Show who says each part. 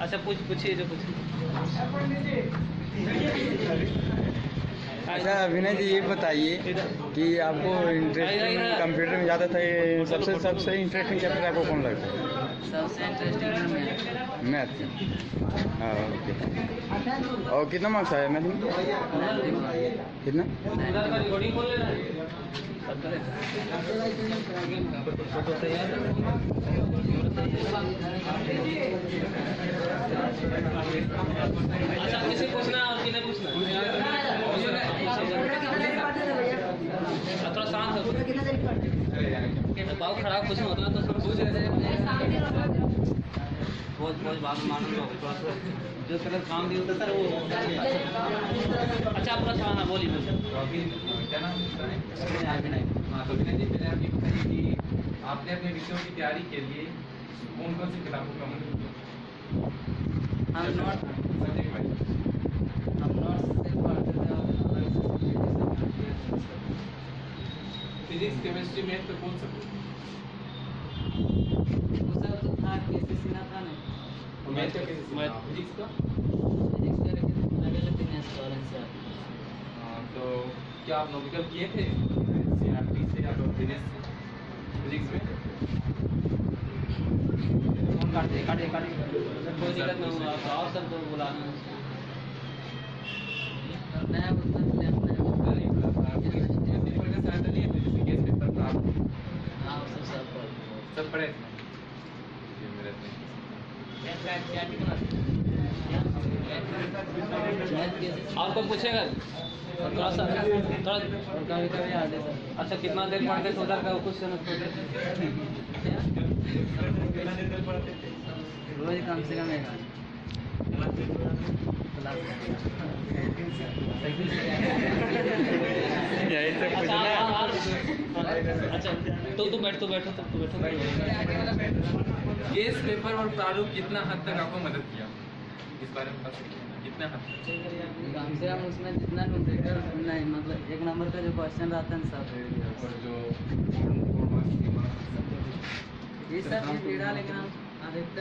Speaker 1: अच्छा पूछिए जो पूछिए।
Speaker 2: अच्छा विनय जी, ये बताइए कि आपको इंटरेस्टिंग कंप्यूटर में ज़्यादा था, सबसे इंटरेस्टिंग चैप्टर आपको कौन लगता है?
Speaker 3: सबसे इंटरेस्टिंग
Speaker 2: मैथ। हाँ ओके। और कितना मार्क्स आया मैथ में? कितना?
Speaker 1: अच्छा किसी पूछना और किन्हें पूछना? थोड़ा शांत हो, बहुत खराब कुछ होता तो सब पूछ रहे थे। बहुत बात मानो जो तरह काम भी होता सर वो। अच्छा अपना सवाल बोलिए।
Speaker 4: क्या नाम है? हाँ तो विनय जी, पहले आप ये बताइए कि आपने अपने विषयों की तैयारी के लिए कौन कौन सी किताबों का मतलब फिजिक्स, केमिस्ट्री, मैथ तो कौन सा
Speaker 3: तो था केसीसी ना था नहीं।
Speaker 4: मैथ का कैसे? फिजिक्स का?
Speaker 3: फिजिक्स का लेकिन लगे थे दिनेश वाले से।
Speaker 4: तो क्या आप नॉमिकल किए थे सीआरटी से या दिनेश से फिजिक्स में?
Speaker 1: काटे कोई दिक्कत नहीं होगा, आप सब को बुलाना
Speaker 3: नया मतलब
Speaker 4: सहायता लिए थे जैसे केस पेपर था आप?
Speaker 3: हाँ
Speaker 4: सब पढ़े थे?
Speaker 1: और कोई पूछेगा? थोड़ा सा थोड़ा
Speaker 3: कभी याद है सर।
Speaker 1: अच्छा कितना देर पढ़ते थे उधर का कुछ
Speaker 3: रोज कम से कम 1
Speaker 2: यही तो पूछना।
Speaker 1: अच्छा तो बैठो
Speaker 4: केस पेपर और प्रारूप कितना हद तक आपको मदद किया इस बारे में बता सकते हैं? कितना हद तक?
Speaker 3: कम से कम उसमें जितना नहीं मतलब 1 नंबर का जो क्वेश्चन रहता है सब
Speaker 4: और जो
Speaker 3: ये सब भी पीड़ा, लेकिन हम अधिकतर